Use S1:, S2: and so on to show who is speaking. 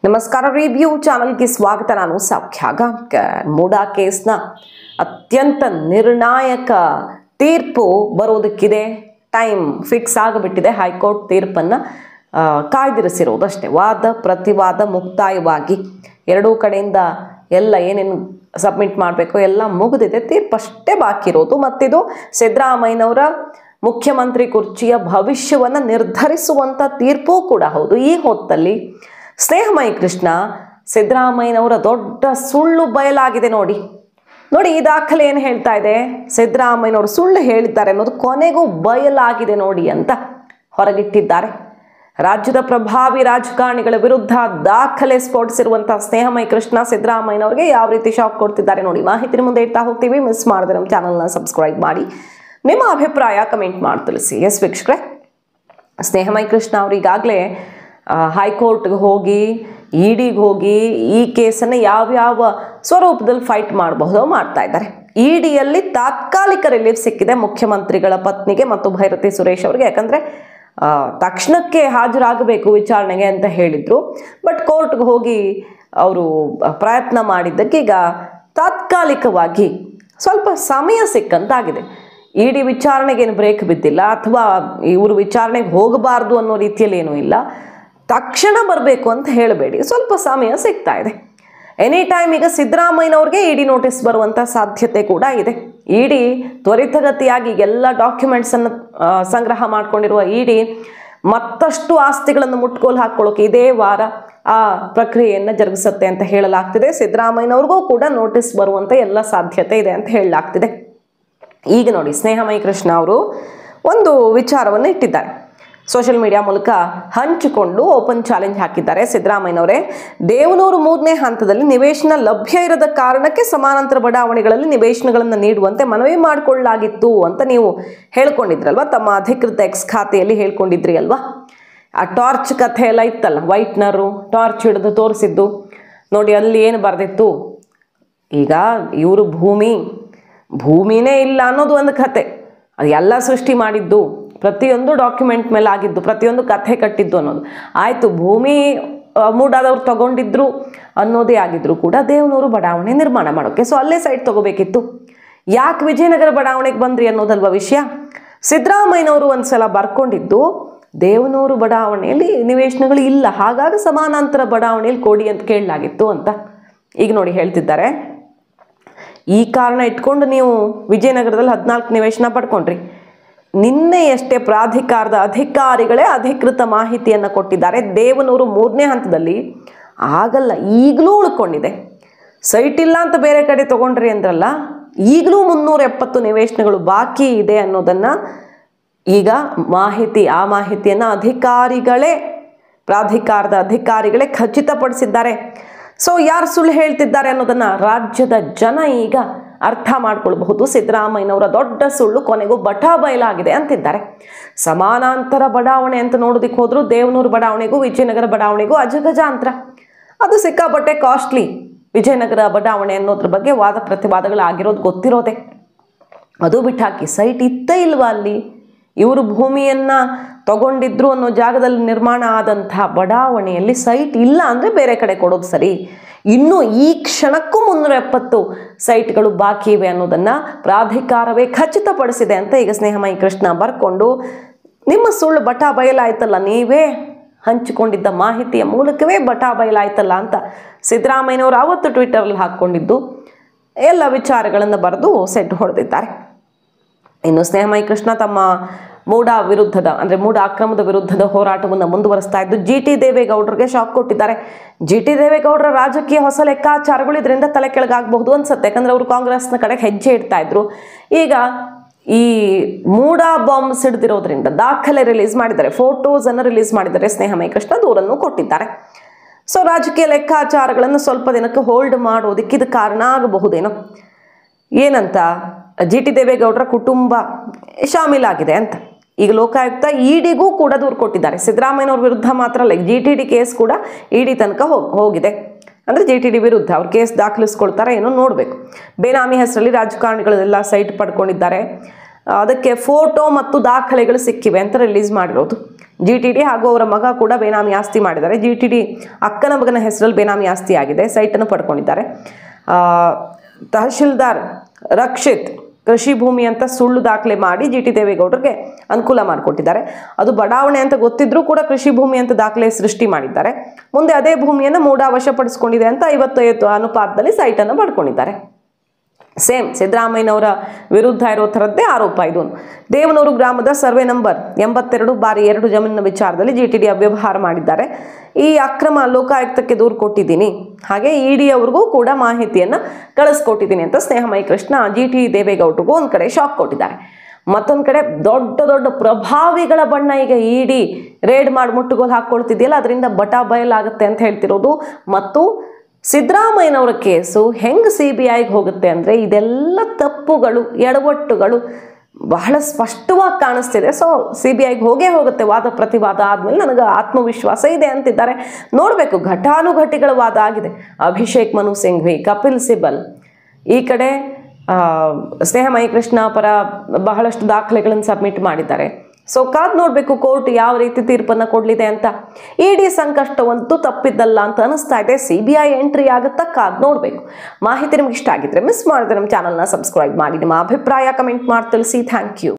S1: ನಮಸ್ಕಾರ, ರಿವ್ಯೂ ಚಾನಲ್ಗೆ ಸ್ವಾಗತ. ನಾನು ಸೌಖ್ಯ ಗಾಂವ್ಕರ್. ಮೂಡಾ ಕೇಸ್ನ ಅತ್ಯಂತ ನಿರ್ಣಾಯಕ ತೀರ್ಪು ಬರೋದಕ್ಕಿದೆ. ಟೈಮ್ ಫಿಕ್ಸ್ ಆಗಿಬಿಟ್ಟಿದೆ. ಹೈಕೋರ್ಟ್ ತೀರ್ಪನ್ನು ಕಾಯ್ದಿರಿಸಿರೋದಷ್ಟೇ. ವಾದ ಪ್ರತಿವಾದ ಮುಕ್ತಾಯವಾಗಿ ಎರಡೂ ಕಡೆಯಿಂದ ಎಲ್ಲ ಏನೇನು ಸಬ್ಮಿಟ್ ಮಾಡಬೇಕು ಎಲ್ಲ ಮುಗಿದಿದೆ. ತೀರ್ಪಷ್ಟೇ ಬಾಕಿ ಇರೋದು. ಮತ್ತಿದು ಸಿದ್ದರಾಮಯ್ಯನವರ ಮುಖ್ಯಮಂತ್ರಿ ಕುರ್ಚಿಯ ಭವಿಷ್ಯವನ್ನು ನಿರ್ಧರಿಸುವಂಥ ತೀರ್ಪು ಕೂಡ ಹೌದು. ಈ ಹೊತ್ತಲ್ಲಿ ಸ್ನೇಹಮಯಿ ಕೃಷ್ಣ ಸಿದ್ದರಾಮಯ್ಯನವರ ದೊಡ್ಡ ಸುಳ್ಳು ಬಯಲಾಗಿದೆ. ನೋಡಿ ಈ ದಾಖಲೆ ಏನು ಹೇಳ್ತಾ ಇದೆ, ಸಿದ್ದರಾಮಯ್ಯನವರು ಸುಳ್ಳು ಹೇಳಿದ್ದಾರೆ ಅನ್ನೋದು ಕೊನೆಗೂ ಬಯಲಾಗಿದೆ ನೋಡಿ ಅಂತ ಹೊರಗಿಟ್ಟಿದ್ದಾರೆ. ರಾಜ್ಯದ ಪ್ರಭಾವಿ ರಾಜಕಾರಣಿಗಳ ವಿರುದ್ಧ ದಾಖಲೆ ಸ್ಫೋಟಿಸಿರುವಂತಹ ಸ್ನೇಹಮಯಿ ಕೃಷ್ಣ ಸಿದ್ದರಾಮಯ್ಯನವರಿಗೆ ಯಾವ ರೀತಿ ಶಾಕ್ ಕೊಡ್ತಿದ್ದಾರೆ ನೋಡಿ. ಮಾಹಿತಿ ಮುಂದೆ ಇಡ್ತಾ ಹೋಗ್ತೀವಿ. ಮಿಸ್ ಮಾಡಿದ್ರೆ ನಮ್ಮ ಚಾನಲ್ನ ಸಬ್ಸ್ಕ್ರೈಬ್ ಮಾಡಿ, ನಿಮ್ಮ ಅಭಿಪ್ರಾಯ ಕಮೆಂಟ್ ಮಾಡಿ ತಿಳಿಸಿ. ಎಸ್ ವೀಕ್ಷಕರೇ, ಸ್ನೇಹಮಯಿ ಕೃಷ್ಣ ಅವರು ಈಗಾಗಲೇ ಹೈಕೋರ್ಟ್ಗೆ ಹೋಗಿ ಇಡಿಗೆ ಹೋಗಿ ಈ ಕೇಸನ್ನು ಯಾವ್ಯಾವ ಸ್ವರೂಪದಲ್ಲಿ ಫೈಟ್ ಮಾಡಬಹುದೋ ಮಾಡ್ತಾ ಇದ್ದಾರೆ. ಇಡಿಯಲ್ಲಿ ತಾತ್ಕಾಲಿಕ ರಿಲೀಫ್ ಸಿಕ್ಕಿದೆ ಮುಖ್ಯಮಂತ್ರಿಗಳ ಪತ್ನಿಗೆ ಮತ್ತು ಭೈರತಿ ಸುರೇಶ್ ಅವರಿಗೆ. ಯಾಕಂದರೆ ತಕ್ಷಣಕ್ಕೆ ಹಾಜರಾಗಬೇಕು ವಿಚಾರಣೆಗೆ ಅಂತ ಹೇಳಿದರು. ಬಟ್ ಕೋರ್ಟ್ಗೆ ಹೋಗಿ ಅವರು ಪ್ರಯತ್ನ ಮಾಡಿದ್ದಕ್ಕೆ ಈಗ ತಾತ್ಕಾಲಿಕವಾಗಿ ಸ್ವಲ್ಪ ಸಮಯ ಸಿಕ್ಕಂತಾಗಿದೆ. ಇಡಿ ವಿಚಾರಣೆಗೇನು ಬ್ರೇಕ್ ಬಿದ್ದಿಲ್ಲ, ಅಥವಾ ಇವರು ವಿಚಾರಣೆಗೆ ಹೋಗಬಾರ್ದು ಅನ್ನೋ ರೀತಿಯಲ್ಲಿ ಏನೂ ಇಲ್ಲ. ತಕ್ಷಣ ಬರಬೇಕು ಅಂತ ಹೇಳಬೇಡಿ, ಸ್ವಲ್ಪ ಸಮಯ ಸಿಗ್ತಾ ಇದೆ. ಎನಿ ಟೈಮ್ ಈಗ ಸಿದ್ದರಾಮಯ್ಯನವ್ರಿಗೆ ಇಡಿ ನೋಟಿಸ್ ಬರುವಂಥ ಸಾಧ್ಯತೆ ಕೂಡ ಇದೆ. ಇಡಿ ತ್ವರಿತಗತಿಯಾಗಿ ಎಲ್ಲ ಡಾಕ್ಯುಮೆಂಟ್ಸನ್ನು ಸಂಗ್ರಹ ಮಾಡಿಕೊಂಡಿರುವ ಇಡಿ ಮತ್ತಷ್ಟು ಆಸ್ತಿಗಳನ್ನು ಮುಟ್ಕೋಲು ಹಾಕ್ಕೊಳ್ಳೋಕೆ ಇದೇ ವಾರ ಆ ಪ್ರಕ್ರಿಯೆಯನ್ನು ಜರುಗಿಸುತ್ತೆ ಅಂತ ಹೇಳಲಾಗ್ತಿದೆ. ಸಿದ್ದರಾಮಯ್ಯನವ್ರಿಗೂ ಕೂಡ ನೋಟಿಸ್ ಬರುವಂಥ ಎಲ್ಲ ಸಾಧ್ಯತೆ ಇದೆ ಅಂತ ಹೇಳಲಾಗ್ತಿದೆ. ಈಗ ನೋಡಿ, ಸ್ನೇಹಮಯಿ ಕೃಷ್ಣ ಅವರು ಒಂದು ವಿಚಾರವನ್ನು ಇಟ್ಟಿದ್ದಾರೆ. ಸೋಷಿಯಲ್ ಮೀಡಿಯಾ ಮೂಲಕ ಹಂಚಿಕೊಂಡು ಓಪನ್ ಚಾಲೆಂಜ್ ಹಾಕಿದ್ದಾರೆ. ಸಿದ್ದರಾಮಯ್ಯನವರೇ, ದೇವನೂರು 3ನೇ ಹಂತದಲ್ಲಿ ನಿವೇಶನ ಲಭ್ಯ ಇರದ ಕಾರಣಕ್ಕೆ ಸಮಾನಾಂತರ ಬಡಾವಣೆಗಳಲ್ಲಿ ನಿವೇಶನಗಳನ್ನು ನೀಡುವಂತೆ ಮನವಿ ಮಾಡಿಕೊಳ್ಳಲಾಗಿತ್ತು ಅಂತ ನೀವು ಹೇಳ್ಕೊಂಡಿದ್ರಲ್ವ, ತಮ್ಮ ಅಧಿಕೃತ ಎಕ್ಸ್ ಖಾತೆಯಲ್ಲಿ ಹೇಳ್ಕೊಂಡಿದ್ರಿ ಅಲ್ವಾ. ಆ ಟಾರ್ಚ್ ಕಥೆ ಎಲ್ಲ ಇತ್ತಲ್ಲ, ವೈಟ್ನರು ಟಾರ್ಚ್ ಹಿಡಿದು ತೋರಿಸಿದ್ದು ನೋಡಿ. ಅಲ್ಲಿ ಏನು ಬರೆದಿತ್ತು, ಈಗ ಇವರು ಭೂಮಿನೇ ಇಲ್ಲ ಅನ್ನೋದು ಒಂದು ಕತೆ. ಅದು ಎಲ್ಲ ಸೃಷ್ಟಿ ಮಾಡಿದ್ದು, ಪ್ರತಿಯೊಂದು ಡಾಕ್ಯುಮೆಂಟ್ ಮೇಲೆ ಆಗಿದ್ದು, ಪ್ರತಿಯೊಂದು ಕಥೆ ಕಟ್ಟಿದ್ದು ಅನ್ನೋದು ಆಯಿತು. ಭೂಮಿ ಮೂಡಾದವ್ರು ತಗೊಂಡಿದ್ರು ಅನ್ನೋದೇ ಆಗಿದ್ರು ಕೂಡ ದೇವನೂರು ಬಡಾವಣೆ ನಿರ್ಮಾಣ ಮಾಡೋಕ್ಕೆ. ಸೊ ಅಲ್ಲೇ ಸೈಟ್ ತಗೋಬೇಕಿತ್ತು. ಯಾಕೆ ವಿಜಯನಗರ ಬಡಾವಣೆಗೆ ಬಂದ್ರಿ ಅನ್ನೋದಲ್ವ ವಿಷಯ. ಸಿದ್ದರಾಮಯ್ಯನವರು ಒಂದ್ಸಲ ಬರ್ಕೊಂಡಿದ್ದು ದೇವನೂರು ಬಡಾವಣೆಯಲ್ಲಿ ನಿವೇಶನಗಳು ಇಲ್ಲ, ಹಾಗಾಗಿ ಸಮಾನಾಂತರ ಬಡಾವಣೆಯಲ್ಲಿ ಕೊಡಿ ಅಂತ ಕೇಳಲಾಗಿತ್ತು ಅಂತ. ಈಗ ನೋಡಿ ಹೇಳ್ತಿದ್ದಾರೆ, ಈ ಕಾರಣ ಇಟ್ಕೊಂಡು ನೀವು ವಿಜಯನಗರದಲ್ಲಿ 14 ನಿವೇಶನ ಪಡ್ಕೊಂಡ್ರಿ. ನಿನ್ನೆಯಷ್ಟೇ ಪ್ರಾಧಿಕಾರದ ಅಧಿಕಾರಿಗಳೇ ಅಧಿಕೃತ ಮಾಹಿತಿಯನ್ನು ಕೊಟ್ಟಿದ್ದಾರೆ. ದೇವನೂರು 3ನೇ ಹಂತದಲ್ಲಿ ಆಗಲ್ಲ, ಈಗಲೂ ಉಳ್ಕೊಂಡಿದೆ. ಸೈಟ್ ಇಲ್ಲ ಅಂತ ಬೇರೆ ಕಡೆ ತೊಗೊಂಡ್ರಿ ಅಂದ್ರಲ್ಲ, ಈಗಲೂ 370 ನಿವೇಶನಗಳು ಬಾಕಿ ಇದೆ ಅನ್ನೋದನ್ನು ಈಗ ಆ ಮಾಹಿತಿಯನ್ನು ಪ್ರಾಧಿಕಾರದ ಅಧಿಕಾರಿಗಳೇ ಖಚಿತಪಡಿಸಿದ್ದಾರೆ. ಸೊ ಯಾರು ಸುಳ್ಳು ಹೇಳ್ತಿದ್ದಾರೆ ಅನ್ನೋದನ್ನು ರಾಜ್ಯದ ಜನ ಈಗ ಅರ್ಥ ಮಾಡ್ಕೊಳ್ಬಹುದು. ಸಿದ್ದರಾಮಯ್ಯನವರ ದೊಡ್ಡ ಸುಳ್ಳು ಕೊನೆಗೂ ಬಯಲಾಗಿದೆ ಅಂತಿದ್ದಾರೆ. ಸಮಾನಾಂತರ ಬಡಾವಣೆ ಅಂತ ನೋಡೋದಕ್ಕೆ ಹೋದ್ರು ದೇವನೂರು ಬಡಾವಣೆಗೂ ವಿಜಯನಗರ ಬಡಾವಣೆಗೂ ಅಜಗಜಾಂತರ. ಅದು ಸಿಕ್ಕಾಪಟ್ಟೆ ಕಾಸ್ಟ್ಲಿ. ವಿಜಯನಗರ ಬಡಾವಣೆ ಅನ್ನೋದ್ರ ಬಗ್ಗೆ ವಾದ ಪ್ರತಿವಾದಗಳಾಗಿರೋದು ಗೊತ್ತಿರೋದೆ. ಅದು ಬಿಟ್ಟಾಕಿ ಸೈಟ್ ಇತ್ತೇ ಇಲ್ವಾ ಅಲ್ಲಿ, ಇವರು ಭೂಮಿಯನ್ನು ತಗೊಂಡಿದ್ರು ಅನ್ನೋ ಜಾಗದಲ್ಲಿ ನಿರ್ಮಾಣ ಆದಂತಹ ಬಡಾವಣೆಯಲ್ಲಿ ಸೈಟ್ ಇಲ್ಲ ಅಂದರೆ ಬೇರೆ ಕಡೆ ಕೊಡೋದು ಸರಿ. ಇನ್ನು ಈ ಕ್ಷಣಕ್ಕೂ 370 ಸೈಟ್ಗಳು ಬಾಕಿ ಇವೆ ಅನ್ನೋದನ್ನು ಪ್ರಾಧಿಕಾರವೇ ಖಚಿತಪಡಿಸಿದೆ ಅಂತ ಈಗ ಸ್ನೇಹಮಯಿ ಕೃಷ್ಣ ಬರ್ಕೊಂಡು, ನಿಮ್ಮ ಸುಳ್ಳು ಬಯಲಾಯ್ತಲ್ಲ, ನೀವೇ ಹಂಚಿಕೊಂಡಿದ್ದ ಮಾಹಿತಿಯ ಮೂಲಕವೇ ಬಯಲಾಯ್ತಲ್ಲ ಅಂತ ಸಿದ್ದರಾಮಯ್ಯನವರು ಆವತ್ತು ಟ್ವಿಟರಲ್ಲಿ ಹಾಕ್ಕೊಂಡಿದ್ದು ಎಲ್ಲ ವಿಚಾರಗಳನ್ನು ಬರೆದು ಸೆಟ್ ಹೊಡೆದಿದ್ದಾರೆ. ಇನ್ನು ಸ್ನೇಹಮಯಿ ಕೃಷ್ಣ ತಮ್ಮ ಮೂಡಾ ಅಕ್ರಮದ ವಿರುದ್ಧದ ಹೋರಾಟವನ್ನು ಮುಂದುವರಿಸ್ತಾ ಇದ್ದು GT ದೇವೇಗೌಡರಿಗೆ ಶಾಕ್ ಕೊಟ್ಟಿದ್ದಾರೆ. GT ದೇವೇಗೌಡರ ರಾಜಕೀಯ ಹೊಸ ಲೆಕ್ಕಾಚಾರಗಳು ಇದರಿಂದ ತಲೆ ಕೆಳಗಾಗಬಹುದು ಅನ್ಸುತ್ತೆ. ಯಾಕಂದ್ರೆ ಅವರು ಕಾಂಗ್ರೆಸ್ನ ಕಡೆಗೆ ಹೆಜ್ಜೆ ಇಡ್ತಾ ಇದ್ರು. ಈಗ ಈ ಮೂಡಾ ಬಾಂಬ್ ಸಿಡಿದಿರೋದ್ರಿಂದ ದಾಖಲೆ ರಿಲೀಸ್ ಮಾಡಿದ್ದಾರೆ, ಫೋಟೋಸನ್ನು ರಿಲೀಸ್ ಮಾಡಿದ್ದಾರೆ. ಸ್ನೇಹಮಯಿ ಕೃಷ್ಣ ದೂರನ್ನು ಕೊಟ್ಟಿದ್ದಾರೆ. ಸೊ ರಾಜಕೀಯ ಲೆಕ್ಕಾಚಾರಗಳನ್ನು ಸ್ವಲ್ಪ ದಿನಕ್ಕೆ ಹೋಲ್ಡ್ ಮಾಡೋದಕ್ಕೆ ಇದು ಕಾರಣ ಆಗಬಹುದೇನೋ. ಏನಂತ, GT ದೇವೇಗೌಡರ ಕುಟುಂಬ ಶಾಮೀಲಾಗಿದೆ ಅಂತ ಈಗ ಲೋಕಾಯುಕ್ತ ಇಡಿಗೂ ಕೂಡ ದೂರು ಕೊಟ್ಟಿದ್ದಾರೆ. ಸಿದ್ದರಾಮಯ್ಯನವ್ರ ವಿರುದ್ಧ ಮಾತ್ರ ಅಲ್ಲ, GTD ಕೇಸ್ ಕೂಡ ಇಡಿ ತನಕ ಹೋಗಿದೆ. ಅಂದರೆ GTD ವಿರುದ್ಧ ಅವ್ರು ಕೇಸ್ ದಾಖಲಿಸ್ಕೊಳ್ತಾರೆ ಏನೋ ನೋಡಬೇಕು. ಬೇನಾಮಿ ಹೆಸರಲ್ಲಿ ರಾಜಕಾರಣಿಗಳೆಲ್ಲ ಸೈಟ್ ಪಡ್ಕೊಂಡಿದ್ದಾರೆ. ಅದಕ್ಕೆ ಫೋಟೋ ಮತ್ತು ದಾಖಲೆಗಳು ಸಿಕ್ಕಿವೆ ಅಂತ ರಿಲೀಸ್ ಮಾಡಿರೋದು. GTD ಹಾಗೂ ಅವರ ಮಗ ಕೂಡ ಬೇನಾಮಿ ಆಸ್ತಿ ಮಾಡಿದ್ದಾರೆ. GTD ಅಕ್ಕನ ಮಗನ ಹೆಸರಲ್ಲಿ ಬೇನಾಮಿ ಆಸ್ತಿ ಆಗಿದೆ, ಸೈಟನ್ನು ಪಡ್ಕೊಂಡಿದ್ದಾರೆ. ತಹಶೀಲ್ದಾರ್ ರಕ್ಷಿತ್ ಕೃಷಿ ಭೂಮಿ ಅಂತ ಸುಳ್ಳು ದಾಖಲೆ ಮಾಡಿ GT ದೇವೇಗೌಡರಿಗೆ ಅನುಕೂಲ ಮಾಡಿಕೊಟ್ಟಿದ್ದಾರೆ. ಅದು ಬಡಾವಣೆ ಅಂತ ಗೊತ್ತಿದ್ರೂ ಕೂಡ ಕೃಷಿ ಭೂಮಿ ಅಂತ ದಾಖಲೆ ಸೃಷ್ಟಿ ಮಾಡಿದ್ದಾರೆ. ಮುಂದೆ ಅದೇ ಭೂಮಿಯನ್ನು ಮೂಡ ವಶಪಡಿಸ್ಕೊಂಡಿದೆ ಅಂತ 50-50 ಅನುಪಾತದಲ್ಲಿ ಸೈಟನ್ನು ಪಡ್ಕೊಂಡಿದ್ದಾರೆ. ಸೇಮ್ ಸಿದ್ದರಾಮಯ್ಯನವರ ವಿರುದ್ಧ ಇರೋ ಥರದ್ದೇ ಆರೋಪ ಇದು. ದೇವನೂರು ಗ್ರಾಮದ ಸರ್ವೆ ನಂಬರ್ 82/2 ಜಮೀನಿನ ವಿಚಾರದಲ್ಲಿ GTD ಅವ್ಯವಹಾರ ಮಾಡಿದ್ದಾರೆ. ಈ ಅಕ್ರಮ ಲೋಕಾಯುಕ್ತಕ್ಕೆ ದೂರು ಕೊಟ್ಟಿದ್ದೀನಿ, ಹಾಗೆ ED ಅವ್ರಿಗೂ ಕೂಡ ಮಾಹಿತಿಯನ್ನು ಕಳಿಸ್ಕೊಟ್ಟಿದ್ದೀನಿ ಅಂತ ಸ್ನೇಹಮಯಿ ಕೃಷ್ಣ GT ದೇವೇಗೌಡರಿಗೂ ಒಂದು ಕಡೆ ಶಾಕ್ ಕೊಟ್ಟಿದ್ದಾರೆ. ಮತ್ತೊಂದು ಕಡೆ ದೊಡ್ಡ ದೊಡ್ಡ ಪ್ರಭಾವಿಗಳ ಬಣ್ಣ ಈಗ ED ರೇಡ್ ಮಾಡಿ ಮುಟ್ಟುಗೋಲು ಹಾಕ್ಕೊಳ್ತಿದೆಯಲ್ಲ, ಅದರಿಂದ ಬಟಾ ಬಯಲಾಗುತ್ತೆ ಅಂತ ಹೇಳ್ತಿರೋದು. ಮತ್ತು ಸಿದ್ದರಾಮಯ್ಯನವರ ಕೇಸು ಹೆಂಗೆ CBIಗೆ ಹೋಗುತ್ತೆ ಅಂದರೆ ಇದೆಲ್ಲ ತಪ್ಪುಗಳು, ಎಡವಟ್ಟುಗಳು ಬಹಳ ಸ್ಪಷ್ಟವಾಗಿ ಕಾಣಿಸ್ತಿದೆ. ಸೊ CBIಗೆ ಹೋಗೇ ಹೋಗುತ್ತೆ. ವಾದ ಪ್ರತಿವಾದ ಆದಮೇಲೆ ನನಗೆ ಆತ್ಮವಿಶ್ವಾಸ ಇದೆ ಅಂತಿದ್ದಾರೆ. ನೋಡಬೇಕು, ಘಟಾನುಘಟಿಗಳ ವಾದ ಆಗಿದೆ. ಅಭಿಷೇಕ್ ಮನು ಸಿಂಘ್ವಿ, ಕಪಿಲ್ ಸಿಬಲ್, ಈ ಕಡೆ ಸ್ನೇಹಮಯಿ ಕೃಷ್ಣ ಪರ ಬಹಳಷ್ಟು ದಾಖಲೆಗಳನ್ನು ಸಬ್ಮಿಟ್ ಮಾಡಿದ್ದಾರೆ. ಸೊ ಕಾದ್ ನೋಡಬೇಕು ಕೋರ್ಟ್ ಯಾವ ರೀತಿ ತೀರ್ಪನ್ನು ಕೊಡಲಿದೆ ಅಂತ. ED ಸಂಕಷ್ಟವಂತೂ ತಪ್ಪಿದ್ದಲ್ಲ ಅಂತ ಅನಿಸ್ತಾ ಇದೆ. CBI ಎಂಟ್ರಿ ಆಗುತ್ತಾ ಕಾದ್ ನೋಡಬೇಕು. ಮಾಹಿತಿ ನಿಮ್ಗೆ ಇಷ್ಟ ಆಗಿದ್ರೆ ಮಿಸ್ ಮಾಡಿದ್ರೆ ನಮ್ಮ ಚಾನಲ್ನ ಸಬ್ಸ್ಕ್ರೈಬ್ ಮಾಡಿ, ನಿಮ್ಮ ಅಭಿಪ್ರಾಯ ಕಮೆಂಟ್ ಮಾಡಿ ತಿಳಿಸಿ. Thank you.